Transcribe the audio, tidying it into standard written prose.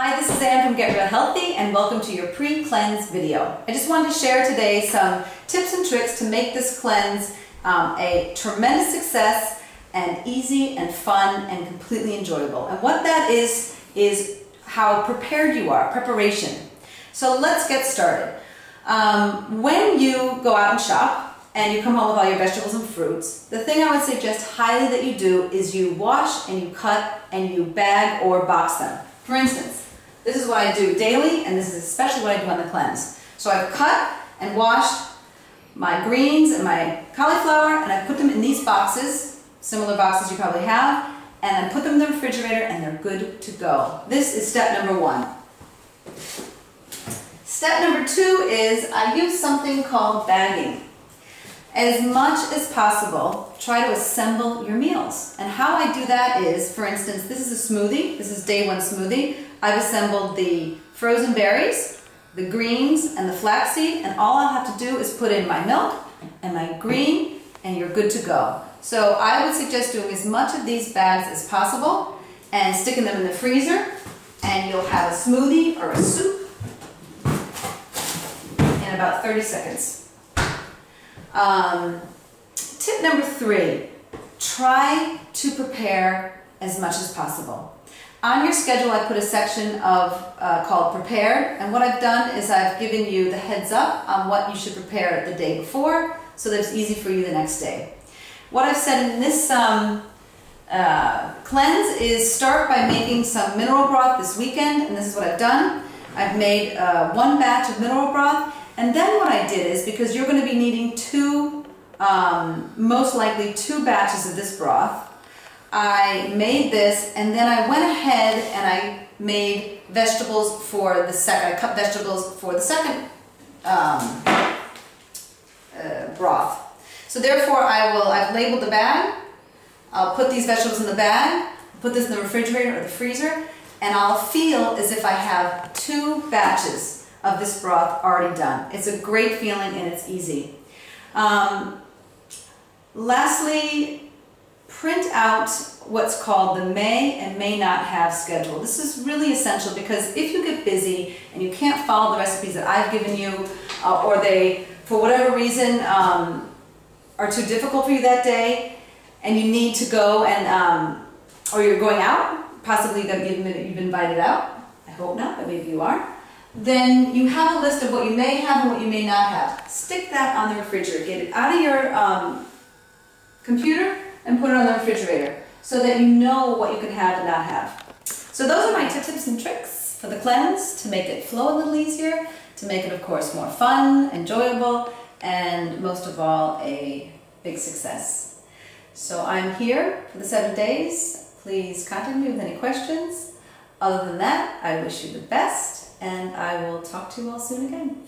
Hi, this is Anne from Get Real Healthy and welcome to your pre-cleanse video. I just wanted to share today some tips and tricks to make this cleanse a tremendous success and easy and fun and completely enjoyable. And what that is how prepared you are, preparation. So let's get started. When you go out and shop and you come home with all your vegetables and fruits, the thing I would suggest highly that you do is you wash and you cut and you bag or box them. For instance, this is what I do daily, and this is especially what I do on the cleanse. So I've cut and washed my greens and my cauliflower, and I put them in these boxes, similar boxes you probably have, and I put them in the refrigerator and they're good to go. This is step number one. Step number two is I use something called bagging. As much as possible, try to assemble your meals. And how I do that is, for instance, this is a smoothie. This is day one smoothie. I've assembled the frozen berries, the greens, and the flaxseed, and all I'll have to do is put in my milk and my green, and you're good to go. So I would suggest doing as much of these bags as possible and sticking them in the freezer, and you'll have a smoothie or a soup in about 30 seconds. Tip number three, try to prepare as much as possible. On your schedule I put a section called Prepared, and what I've done is I've given you the heads up on what you should prepare the day before so that it's easy for you the next day. What I've said in this cleanse is start by making some mineral broth this weekend, and this is what I've done. I've made one batch of mineral broth. And then what I did is, because you're going to be needing most likely two batches of this broth, I made this, and then I went ahead and I made vegetables for the second, I cut vegetables for the second broth. So therefore I've labeled the bag, I'll put these vegetables in the bag, put this in the refrigerator or the freezer, and I'll feel as if I have two batches of this broth already done. It's a great feeling and it's easy. Lastly, print out what's called the may and may not have schedule. This is really essential because if you get busy and you can't follow the recipes that I've given you, or they, for whatever reason, are too difficult for you that day, and you need to go and, or you're going out, possibly that you've been invited out, I hope not, but maybe you are, then you have a list of what you may have and what you may not have. Stick that on the refrigerator. Get it out of your computer and put it on the refrigerator so that you know what you can have and not have. So those are my tips and tricks for the cleanse to make it flow a little easier, to make it, of course, more fun, enjoyable, and most of all, a big success. So I'm here for the 7 days. Please contact me with any questions. Other than that, I wish you the best, and I will talk to you all soon again.